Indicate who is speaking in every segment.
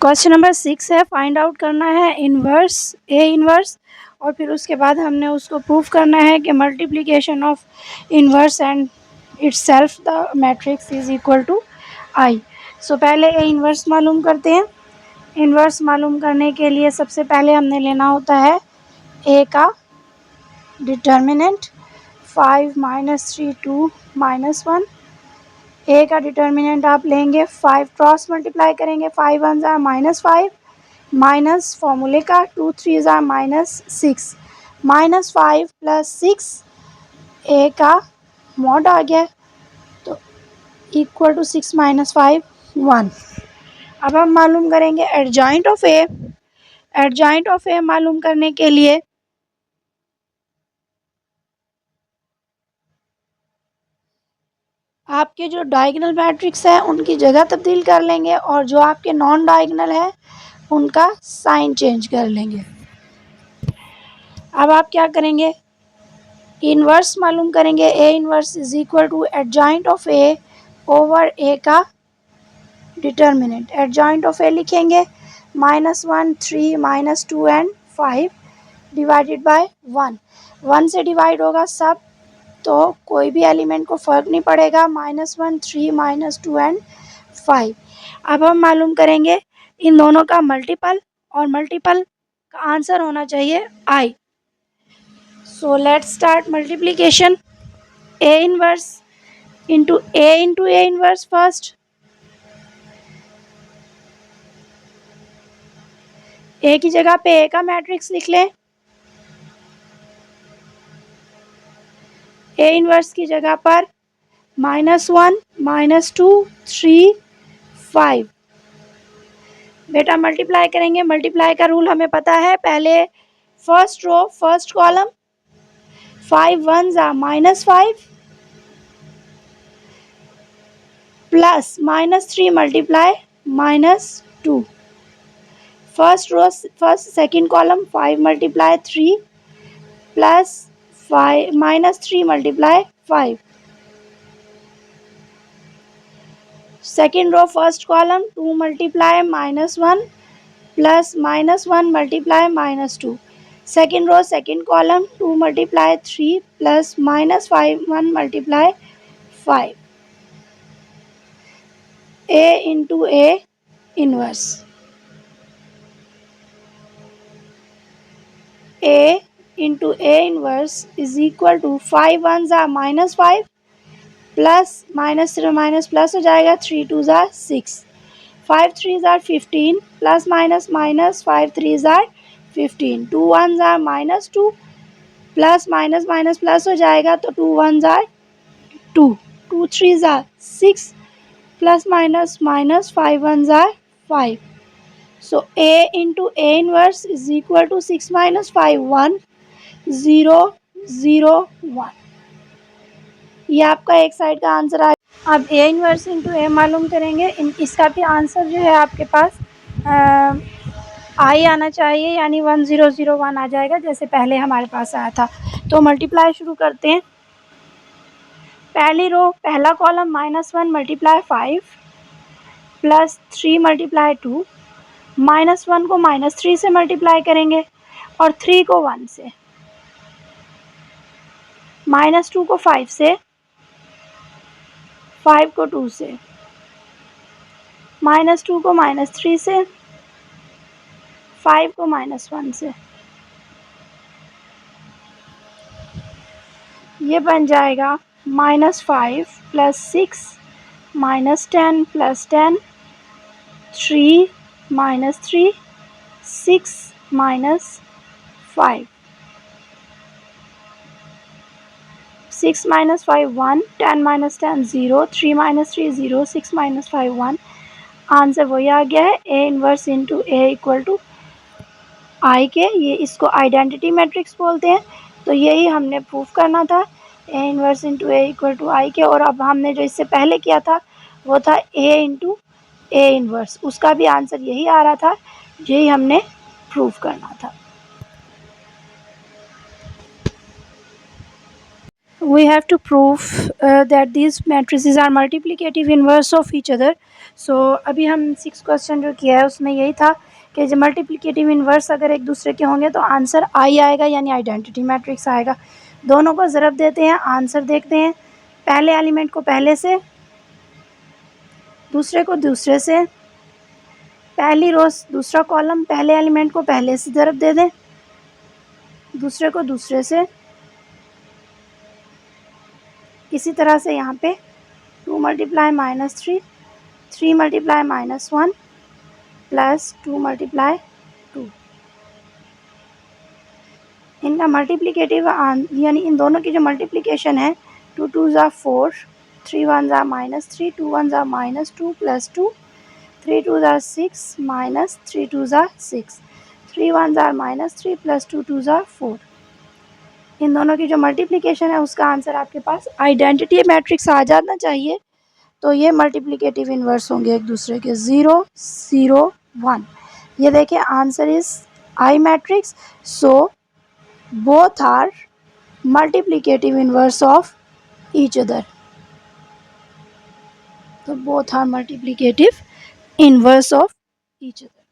Speaker 1: Question number 6 है, find out करना है इन्वर्स ए इन्वर्स, और फिर उसके बाद हमने उसको प्रूफ करना है कि multiplication of inverse and itself the matrix is equal to I. So पहले ए इन्वर्स मालूम करते हैं। इन्वर्स मालूम करने के लिए सबसे पहले हमने लेना होता है ए का डिटर्मिनेंट 5 - 3 2 -1। ए का डिटर्मिनेंट आप लेंगे 5 क्रॉस मल्टीप्लाई करेंगे, 5 1 ज़ा -5 माइनस फॉर्मूले का 2 3 ज़ा -6 -5 + 6 ए का मॉड आ गया तो इक्वल टू 6 - 5 1। अब हम मालूम करेंगे adjoint of A. Adjoint of A मालूम करने के लिए आपके जो डायगोनल मैट्रिक्स है उनकी जगह तब्दील कर लेंगे और जो आपके नॉन डायगोनल है उनका साइन चेंज कर लेंगे। अब आप क्या करेंगे, इन्वर्स मालूम करेंगे। A inverse is equal to adjoint of A over A का डिटर्मिनेंट। एडजॉइंट ऑफ ए लिखेंगे -1 3 -2 एंड 5 डिवाइडेड बाय 1। 1 से डिवाइड होगा सब तो कोई भी एलिमेंट को फ़र्क नहीं पड़ेगा, -1 3 -2 एंड 5। अब हम मालूम करेंगे इन दोनों का मल्टीपल, और मल्टीपल का आंसर होना चाहिए I. So let's start multiplication. A inverse into A inverse first. A की जगह पे ए का मैट्रिक्स लिख लें, ए इनवर्स की जगह पर -1 -2 3 5। बेटा मल्टीप्लाई करेंगे, मल्टीप्लाई का रूल हमें पता है। पहले फर्स्ट रो फर्स्ट कॉलम, 5 1 ज़ा -5 plus -3 multiply -2। First row first second column 5 multiply 3 plus 5 -3 multiply 5। Second row first column 2 multiply -1 plus -1 multiply -2। Second row second column 2 multiply 3 plus -5 1 multiply 5। A into A inverse, A into A inverse is equal to 5 1 ज़ा -5 plus minus plus हो जाएगा, 3 2 ज़ा 6 5 3 ज़ा 15 plus minus 5 3 ज़ा 15 2 1 ज़ा -2 plus minus plus हो जाएगा तो 2 1 ज़ा 2 2 3 ज़ा 6 प्लस माइनस 5 1 ज़ा 5। So A into A inverse is equal to 6 - 5 1 0 0 1। ये आपका एक साइड का आंसर आया। अब ए इनवर्स इंटू ए मालूम करेंगे। इसका भी आंसर जो है आपके पास आई आना चाहिए, यानी 1 0 0 1 आ जाएगा जैसे पहले हमारे पास आया था। तो मल्टीप्लाई शुरू करते हैं। पहली रो पहला कॉलम -1 मल्टीप्लाई 5 प्लस 3 मल्टीप्लाई 2, -1 को -3 से मल्टीप्लाई करेंगे और 3 को 1 से, -2 को 5 से, 5 को 2 से, -2 को -3 से, 5 को -1 से। ये बन जाएगा -5 + 6 -10 + 10 3 -3 6 -5 6 - 5 1 10 - 10 0 3 -3 0 6 -5 1। आंसर वही आ गया है, A inverse into A equal to I के। ये इसको आइडेंटिटी मैट्रिक्स बोलते हैं। तो यही हमने प्रूफ करना था, A inverse into A equal to I के। और अब हमने जो इससे पहले किया था वो था ए इंटू ए इनवर्स, उसका भी आंसर यही आ रहा था, यही हमने प्रूफ करना था। we have to prove that these matrices are multiplicative inverse of each other. So अभी हम 6 क्वेश्चन जो किया है उसमें यही था कि जो मल्टीप्लिकेटिव इन्वर्स अगर एक दूसरे के होंगे तो आंसर आई आएगा, यानी आइडेंटिटी मैट्रिक्स आएगा। दोनों को ज़रब देते हैं, आंसर देखते हैं। पहले एलिमेंट को पहले से, दूसरे को दूसरे से, पहली रो दूसरा कॉलम पहले एलिमेंट को पहले से ज़रब दे दें, दूसरे को दूसरे से। इसी तरह से यहाँ पे 2 मल्टीप्लाई -3, 3 मल्टीप्लाई -1 प्लस 2 मल्टीप्लाई 2। इनका मल्टीप्लिकेटिव यानी इन दोनों की जो मल्टीप्लिकेशन है 2 2s are 4, 3 1s are -3, 2 1s are -2 plus 2, 3 2s are 6 minus 3 2s are 6, 3 1s are -3 plus 2 2s are 4। इन दोनों की जो मल्टीप्लिकेशन है उसका आंसर आपके पास आइडेंटिटी मैट्रिक्स आ जाना चाहिए। तो ये मल्टीप्लिकेटिव इन्वर्स होंगे एक दूसरे के, 0 0 1। ये देखिए answer is I matrix, so both are multiplicative inverse of each other। तो both are multiplicative inverse of each other।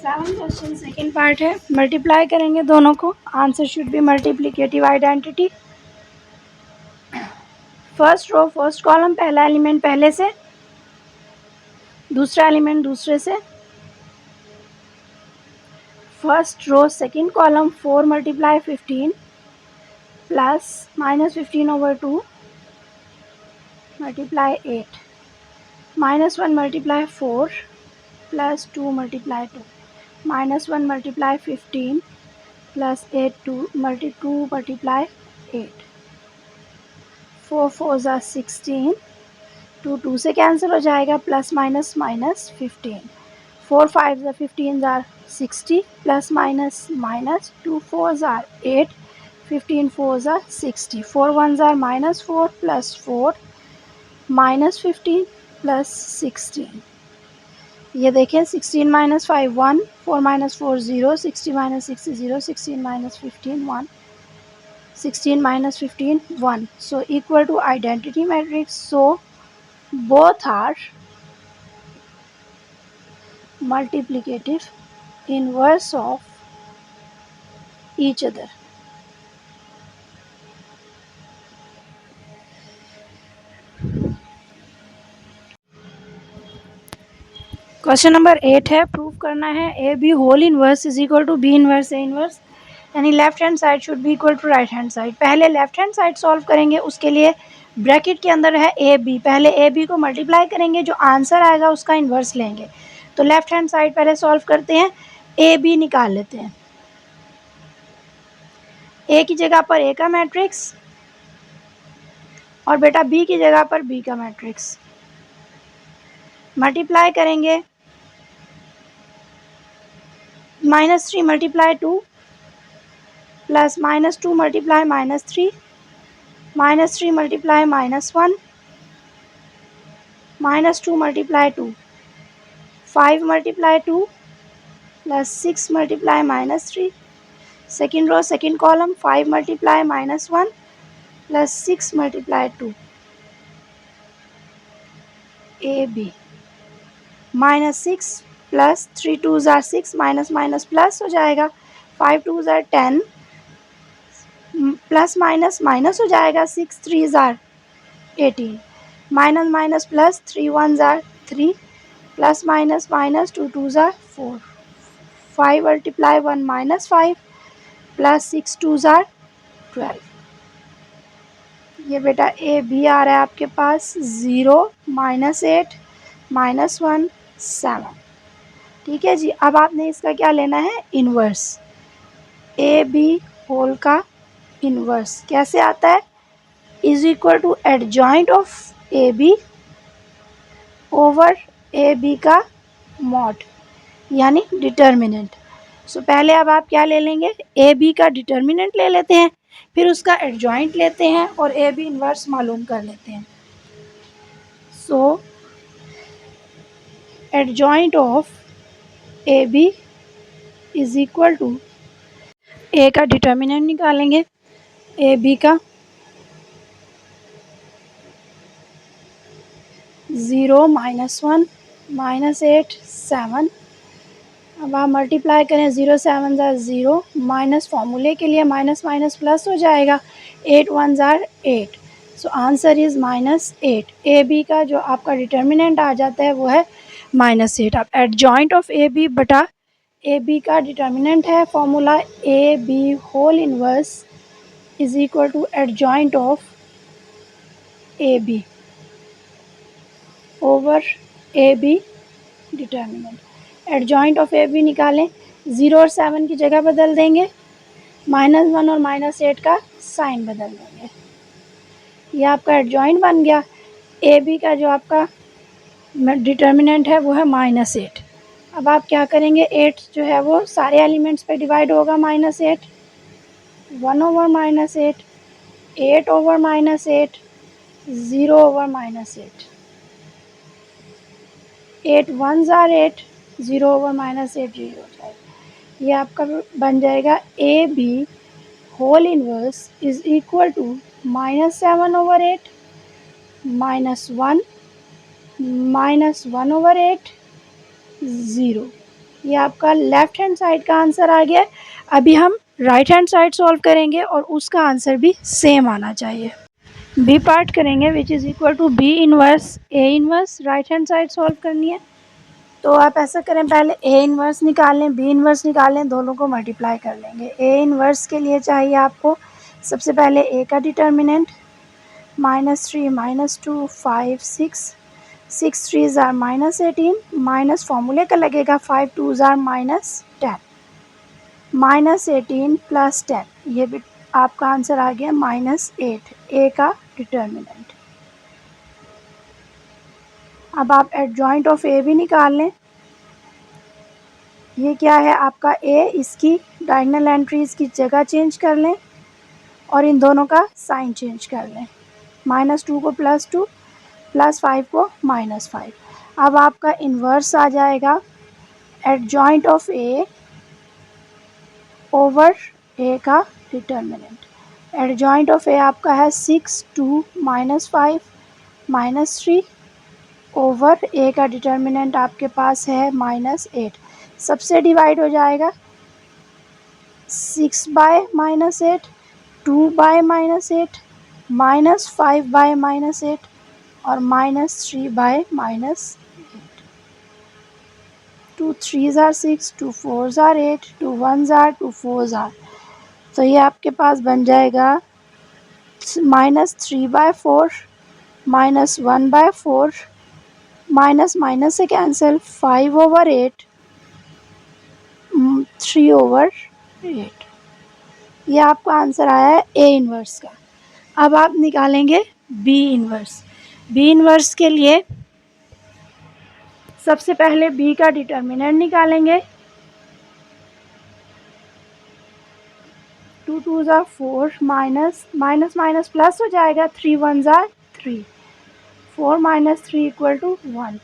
Speaker 1: 7 question second part है, मल्टीप्लाई करेंगे दोनों को, answer should be multiplicative identity. First row first column पहला element पहले से, दूसरा element दूसरे से। First row second column 4 multiply 15 plus -15/2 multiply 8, -1 multiply 4 plus 2 multiply 2, -1 multiply 15 plus 8 2 multiply 8, 4 4s are 16, 2 2 से कैंसिल हो जाएगा, plus minus minus 15, 4 5s are 15s are 60 plus minus minus 2 4s are 8, 15 4s are 60, 4 1s are -4 plus 4 -15 plus 16। ये देखें 16 - 5 1, 4 - 4 0, 60 - 60 0, 16 - 15 1, 16 - 15 1, so equal to identity matrix, so both are multiplicative inverse of each other। Question number 8 है, prove करना है A B whole inverse is equal to B inverse A inverse, यानी left hand side should be equal to right hand side. पहले left hand side solve करेंगे, उसके लिए bracket के अंदर है ए बी, पहले ए बी को मल्टीप्लाई करेंगे, जो आंसर आएगा उसका इन्वर्स लेंगे। तो लेफ्ट हैंड साइड पहले सॉल्व करते हैं, ए बी निकाल लेते हैं। ए की जगह पर ए का मैट्रिक्स और बेटा बी की जगह पर बी का मैट्रिक्स मल्टीप्लाई करेंगे, -3 multiply 2 plus -2 multiply -3, -3 multiply -1, -2 multiply 2, 5 multiply 2 plus 6 multiply -3। Second row second column 5 multiply -1 plus 6 multiply 2, A B -6 plus 3 2s are 6, minus minus plus हो जाएगा, 5 2s are 10 plus minus minus हो जाएगा, 6 3s are 18, minus minus plus 3 1s are 3 plus minus minus 2 2s are 4, 5 multiply 1 -5 plus 6 2s are 12। ये बेटा A B आ रहा है आपके पास 0 -8 -1 7। ठीक है जी, अब आपने इसका क्या लेना है, इन्वर्स। ए बी होल का इन्वर्स कैसे आता है, is equal to adjoint of A B over A B का मॉड, यानी डिटर्मिनेंट। सो पहले अब आप क्या ले लेंगे, ए बी का डिटर्मिनेंट ले लेते हैं, फिर उसका एडजॉइंट लेते हैं और ए बी इन्वर्स मालूम कर लेते हैं। So adjoint of A B is equal to, A का डिटर्मिनेंट निकालेंगे, ए बी का 0 -1 -8 7। अब आप मल्टीप्लाई करें, 0 7 ज़ार 0, माइनस फॉर्मूले के लिए माइनस माइनस प्लस हो जाएगा, 8 1 ज़ार 8। So answer is -8। A B का जो आपका डिटर्मिनेंट आ जाता है वो है -8। अब एडजॉइंट ऑफ ए बी बटा ए बी का डिटर्मिनेंट है formula A B whole inverse is equal to adjoint of A B over A B determinant. Adjoint of A B निकालें, 0 और 7 की जगह बदल देंगे, -1 और -8 का साइन बदल देंगे। ये आपका एडजॉइंट बन गया। ए बी का जो आपका डिटर्मिनेंट है वो है -8। अब आप क्या करेंगे, 8 जो है वो सारे एलिमेंट्स पे डिवाइड होगा, -8, 1 ओवर -8, 8 ओवर -8, 0 ओवर -8, 8 1 ज़ार 8, 0 ओवर -8 0 हो जाएगा। ये आपका बन जाएगा A B whole inverse is equal to -7 over 8 -1 -1 over 8 0। ये आपका लेफ्ट हैंड साइड का आंसर आ गया। अभी हम राइट हैंड साइड सॉल्व करेंगे और उसका आंसर भी सेम आना चाहिए। बी पार्ट करेंगे which is equal to B inverse A inverse, right hand side solve करनी है। तो आप ऐसा करें, पहले ए इनवर्स निकाल लें, बी इनवर्स निकाल लें, दोनों को मल्टीप्लाई कर लेंगे। ए इनवर्स के लिए चाहिए आपको सबसे पहले ए का डिटर्मिनेंट, -3 -2 5 6, 6 3 ज़ार -18, माइनस फॉर्मूले का लगेगा, 5 2 ज़ार -10, -18 प्लस 10, ये भी आपका आंसर आ गया -8, ए का डिटर्मिनेंट। अब आप एडजॉइंट ऑफ ए भी निकाल लें। ये क्या है आपका ए, इसकी डायगोनल एंट्रीज़ की जगह चेंज कर लें और इन दोनों का साइन चेंज कर लें, -2 को +2, +5 को -5। अब आपका इन्वर्स आ जाएगा adjoint of A over A का डिटर्मिनेंट। एडजॉइंट ऑफ ए आपका है 6 2 -5 -3 ओवर ए का डिटर्मिनेंट आपके पास है -8। सबसे डिवाइड हो जाएगा, 6 बाय -8, 2 बाय -8, -5 बाय -8 और -3 बाय -8। 2 3 ज़ार 6, 2 4 ज़ार 8, 2 1 ज़ार 2 4 ज़ार। तो ये आपके पास बन जाएगा -3 बाय 4, -1 बाय 4, माइनस माइनस से कैंसिल, 5 ओवर 8, 3 ओवर 8। ये आपका आंसर आया है ए इन्वर्स का। अब आप निकालेंगे बी इन्वर्स। बी इन्वर्स के लिए सबसे पहले बी का डिटर्मिनेंट निकालेंगे, 2 2 ज़ार 4, माइनस माइनस माइनस प्लस हो जाएगा, 3 1 ज़ार 3, 4 -3 इक्वल टू 1।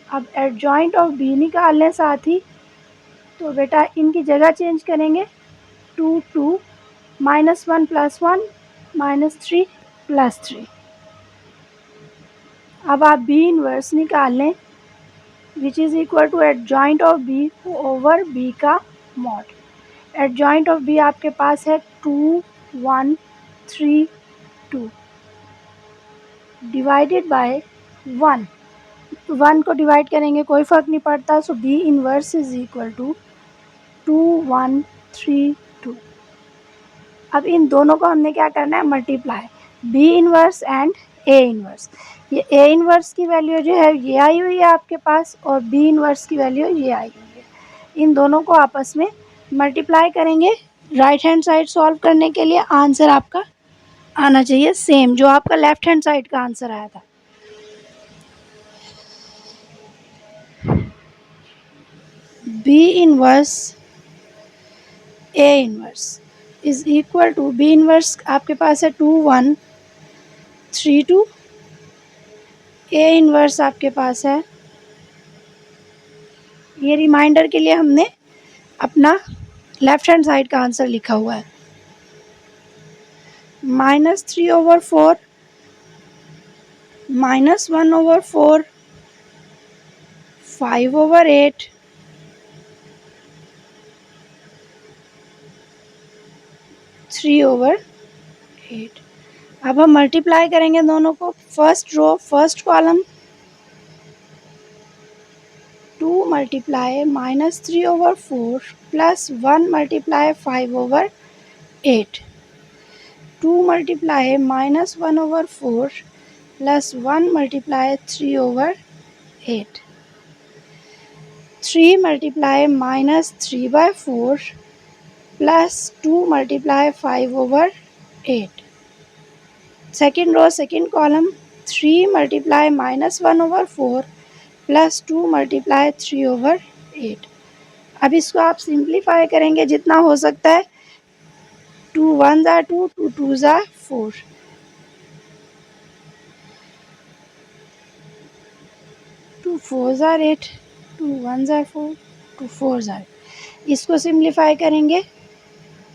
Speaker 1: अब एडजॉइंट ऑफ बी निकाल लें साथ ही, तो बेटा इनकी जगह चेंज करेंगे, 2 2 -1 + 1 -3 + 3। अब आप बी इन्वर्स निकाल लें which is equal to adjoint of B over B का मॉड। एडजॉइंट ऑफ बी आपके पास है 2 1 3 2 डिवाइडेड बाय 1। 1 को डिवाइड करेंगे कोई फ़र्क नहीं पड़ता, so B inverse is equal to 2 1 3 2। अब इन दोनों को हमने क्या करना है, multiply, B inverse and A inverse. ये ए इन्वर्स की वैल्यू जो है ये आई हुई है आपके पास और बी इन्वर्स की वैल्यू ये आई हुई है। इन दोनों को आपस में मल्टीप्लाई करेंगे। राइट हैंड साइड सॉल्व करने के लिए आंसर आपका आना चाहिए सेम जो आपका लेफ्ट हैंड साइड का आंसर आया था। B inverse A inverse is equal to, B inverse आपके पास है 2 1 3 2, ए इन्वर्स आपके पास है, ये रिमाइंडर के लिए हमने अपना लेफ्ट हैंड साइड का आंसर लिखा हुआ है, -3/4, -1/4, 5/8, 3/8। अब हम मल्टीप्लाई करेंगे दोनों को, first row first column, 2 multiply -3/4 plus 1 multiply 5/8, 2 multiply -1/4 plus 1 multiply 3/8, 3 multiply -3/4 plus 2 multiply 5/8। Second row second column, 3 multiply -1/4 plus 2 multiply 3/8। अब इसको आप सिंप्लीफाई करेंगे जितना हो सकता है, 2 1 ज़ा 2, 2 2 ज़ा 4, 2 4 ज़ा 8, 2 1 ज़ा 4, 2 4 ज़ा 8। इसको सिंप्लीफाई करेंगे,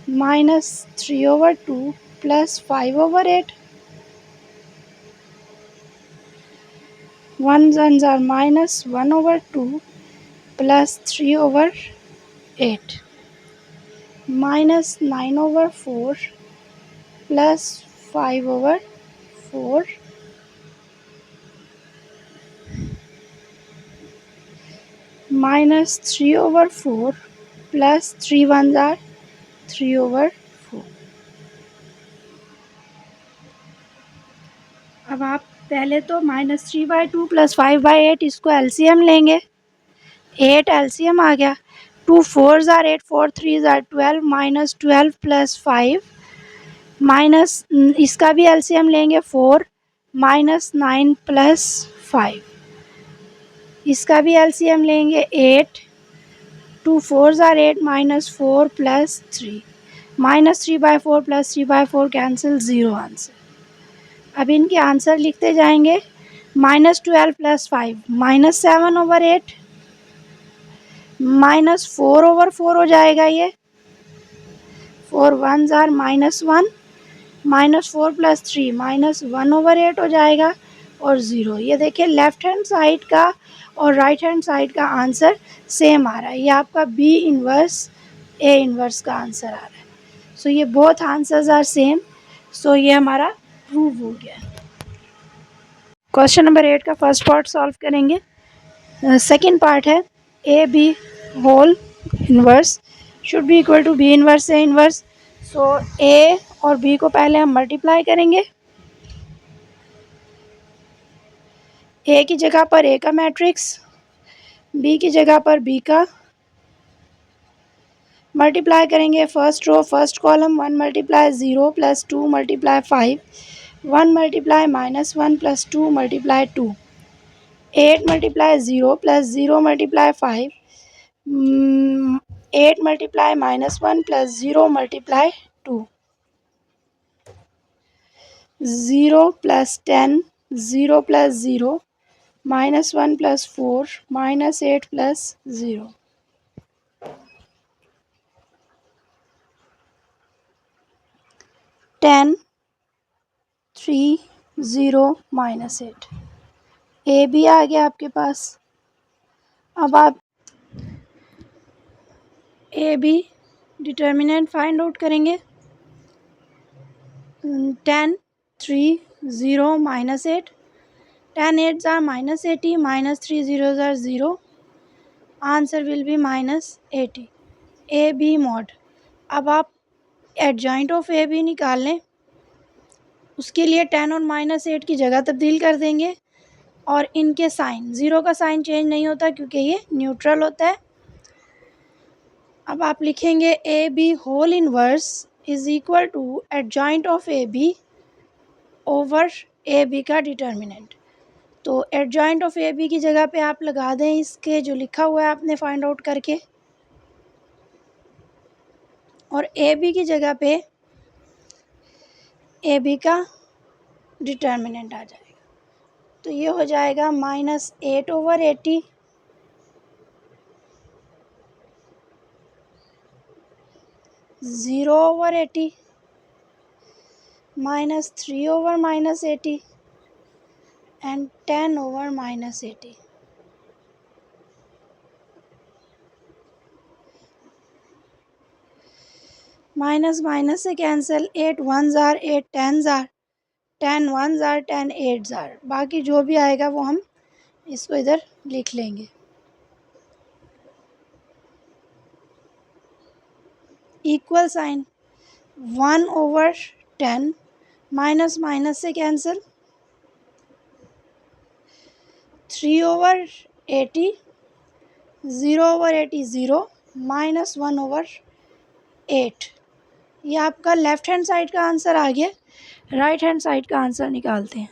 Speaker 1: -3/2 प्लस 5/8, 1 1 ज़ा -1/2 प्लस 3/8, -9/4 प्लस 5/4, -3/4 प्लस 3 1 ज़ा 3/4। अब आप पहले तो -3/2 प्लस 5/8 इसको एलसीएम लेंगे, 8 एलसीएम आ गया, 2 4 ज़ा 8, 4 3 ज़ा 12, -12 प्लस 5, माइनस इसका भी एलसीएम लेंगे 4, -9 प्लस 5, इसका भी एलसीएम लेंगे 8, 2 4 ज़ा 8, -4 प्लस 3, -3/4 प्लस 3/4 कैंसिल, 0 आंसर। अब इनके आंसर लिखते जाएंगे, -12 प्लस 5 -7/8, -4/4 हो जाएगा ये, 4 1 ज़ार -1, -4 प्लस 3 -1/8 हो जाएगा, और 0। ये देखिए लेफ्ट हैंड साइड का और राइट हैंड साइड का आंसर सेम आ रहा है, ये आपका बी इन्वर्स ए इन्वर्स का आंसर आ रहा है। सो ये both answers are same, so ये हमारा प्रूव हो गया। क्वेश्चन नंबर 8 का फर्स्ट पार्ट सॉल्व करेंगे। सेकेंड पार्ट है, A B whole inverse should be equal to B inverse A inverse. So A और बी को पहले हम मल्टीप्लाई करेंगे, ए की जगह पर ए का मैट्रिक्स, बी की जगह पर बी का, मल्टीप्लाई करेंगे first row first column, 1 multiply 0 plus 2 multiply 5, 1 multiply -1 plus 2 multiply 2, 8 multiply 0 plus 0 multiply 5, 8 multiply -1 plus 0 multiply 2, 0 plus 10, 0 plus 0, -1 plus 4, -8 plus 0, 10 3 0 -8। A भी आ गया आपके पास। अब आप A B determinant find out करेंगे, 10 3 0 -8, 10 8 ज़ार -80, -3 0 ज़ार 0, answer will be -80। A B mod. अब आप एडजॉइंट ऑफ ए बी निकाल लें, उसके लिए 10 और -8 की जगह तब्दील कर देंगे, और इनके साइन, ज़ीरो का साइन चेंज नहीं होता क्योंकि ये न्यूट्रल होता है। अब आप लिखेंगे A B whole inverse is equal to adjoint of A B over A B का डिटर्मिनेंट। तो एडजॉइंट ऑफ ए बी की जगह पे आप लगा दें इसके जो लिखा हुआ है आपने फाइंड आउट करके, और ए बी की जगह पे ए बी का डिटर्मिनेंट आ जाएगा। तो ये हो जाएगा -8/80, 0/80, minus 3 over minus 80 and 10 over minus 80. Minus minus से cancel, 8 1 jar 8 10 jar 10 1 jar 10 8 jar, बाकी जो भी आएगा वो हम इसको इधर लिख लेंगे। Equal sign 1 over 10, minus minus से cancel, 3 over 80, 0 over 80 0, minus 1 over 8। ये आपका लेफ़्ट हैंड साइड का आंसर आ गया। राइट हैंड साइड का आंसर निकालते हैं।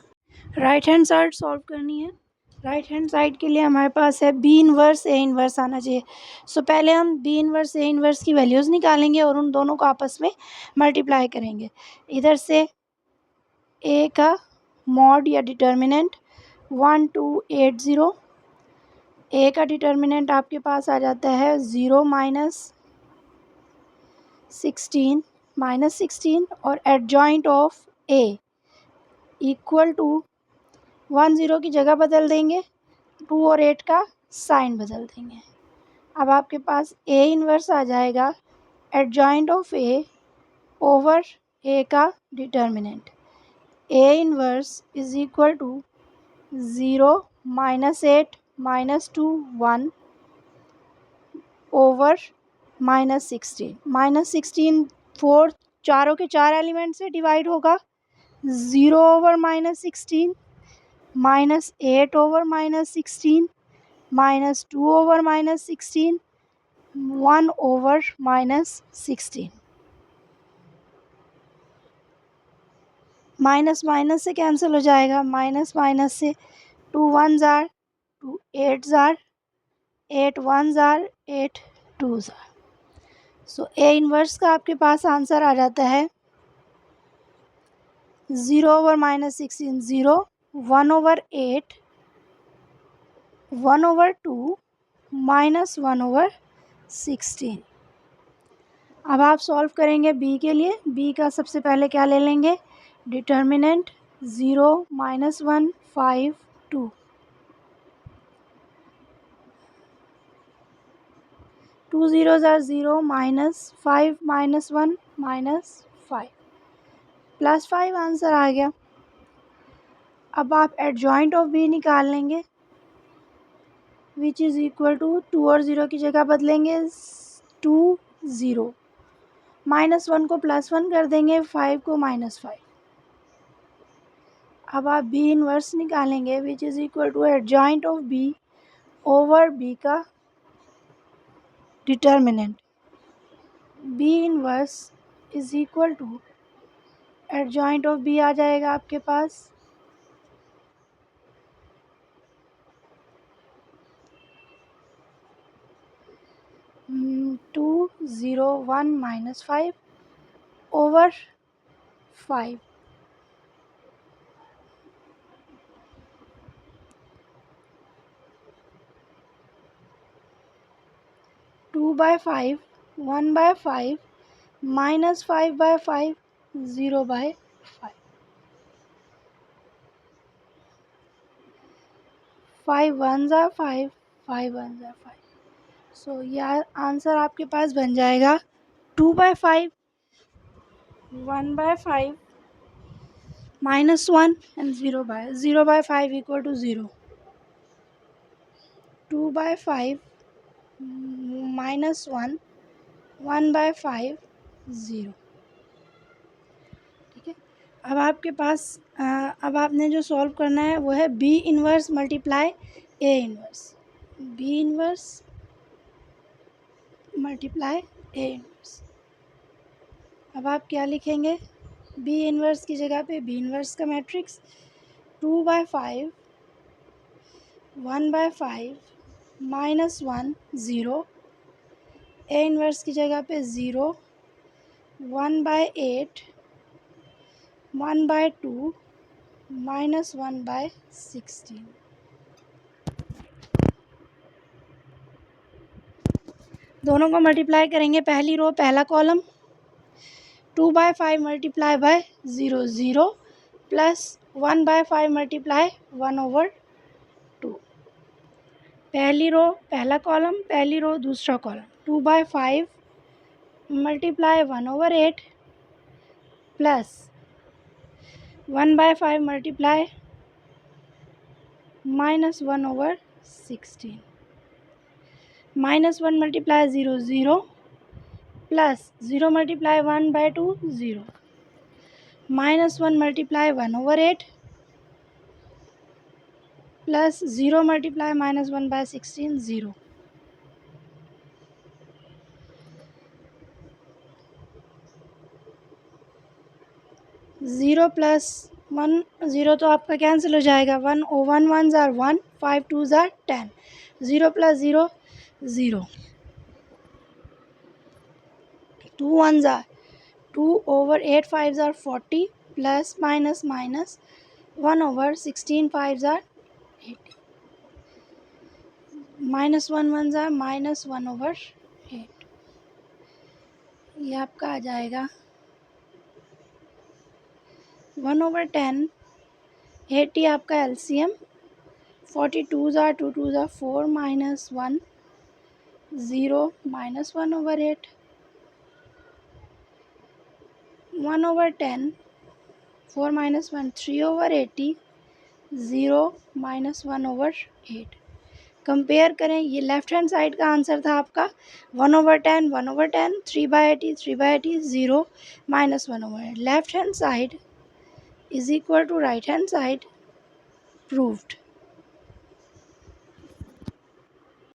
Speaker 1: राइट हैंड साइड सॉल्व करनी है। राइट हैंड साइड के लिए हमारे पास है बी इनवर्स ए इनवर्स आना चाहिए। सो पहले हम बी इनवर्स ए इनवर्स की वैल्यूज़ निकालेंगे और उन दोनों को आपस में मल्टीप्लाई करेंगे। इधर से ए का मॉड या डिटर्मिनेंट 1280, ए का डिटर्मिनेंट आपके पास आ जाता है 0 माइनस 16 और adjoint of A equal to 10 की जगह बदल देंगे, 2 और 8 का साइन बदल देंगे। अब आपके पास ए इनवर्स आ जाएगा adjoint of A over A का determinant. A inverse is equal to 0 minus 8 minus 2 1 over minus 16 4 चारों के 4 एलिमेंट से डिवाइड होगा, 0 over minus 16, minus 8 over minus 16, minus 2 over minus 16, 1 over minus 16। Minus minus से कैंसिल हो जाएगा, माइनस माइनस से 2 1 jar 2 8 jar 8 1 jar 8 2 jar. So A inverse का आपके पास आंसर आ जाता है 0 over minus 16 0, 1 over 8, 1 over 2, minus 1 over 16। अब आप सॉल्व करेंगे बी के लिए। बी का सबसे पहले क्या ले लेंगे, डिटर्मिनेंट 0 माइनस 1 5 2, 2 0 ज़ार 0, minus 5 minus 1 minus 5 plus 5 answer आ गया। अब आप एडजॉइंट ऑफ बी निकाल लेंगे विच इज़ इक्वल टू 2 और 0 की जगह बदलेंगे 2 0, माइनस 1 को प्लस 1 कर देंगे, 5 को माइनस 5। अब आप बी इनवर्स निकालेंगे which is equal to adjoint of B over B का determinant. B inverse is equal to adjoint of B आ जाएगा आपके पास 2 0 1 minus 5 over 5, 2 by 5, 1 by 5, minus 5 by 5, 0 by 5, 5 1 ज़ा 5, 5 1 ज़ा 5। सो यह आंसर आपके पास बन जाएगा 2 by 5, 1 by 5, minus 1 and 0 by 5 equal to 0, 2 by 5 minus 1, 1 by 5 0। ठीक है। अब आपके पास अब आपने जो सॉल्व करना है वो है B inverse multiply A inverse. B inverse multiply A inverse. अब आप क्या लिखेंगे, बी इनवर्स की जगह पे बी इनवर्स का matrix 2 by 5, 1 by 5, minus 1 0, A inverse की जगह पे 0, 1 by 8, 1 by 2, माइनस 1 by 16। दोनों को मल्टीप्लाई करेंगे, पहली रो पहला column 2/5 multiply by 0 0 plus 1/5 multiply 1/2। पहली रो पहला कॉलम, पहली रो दूसरा column. 2/5 multiply 1/8 plus 1/5 multiply -1/16। -1 multiply 0 0 plus 0 multiply 1/2 0। -1 multiply 1/8 plus 0 multiply -1/16 0। 0 plus 1 0 तो आपका कैंसिल हो जाएगा। 1 1 आर 1, 5 2 आर 10। 0 प्लस 0 0। 2 1 आर 2 ओवर 8 5 आर 40 प्लस माइनस माइनस 1/16 5 आर 80। -1 1 आर -1/8। ये आपका आ जाएगा 1/10। 80 आपका एलसीएम। 42 are 2 2 are 4 -1 0 -1/8। 1/10 4 -1 3/80 0 -1/8। कंपेयर करें, ये लेफ्ट हैंड साइड का आंसर था आपका 1/10 1/10 3/80 3/80 0 -1/8। Left hand side is equal to right hand side, proved.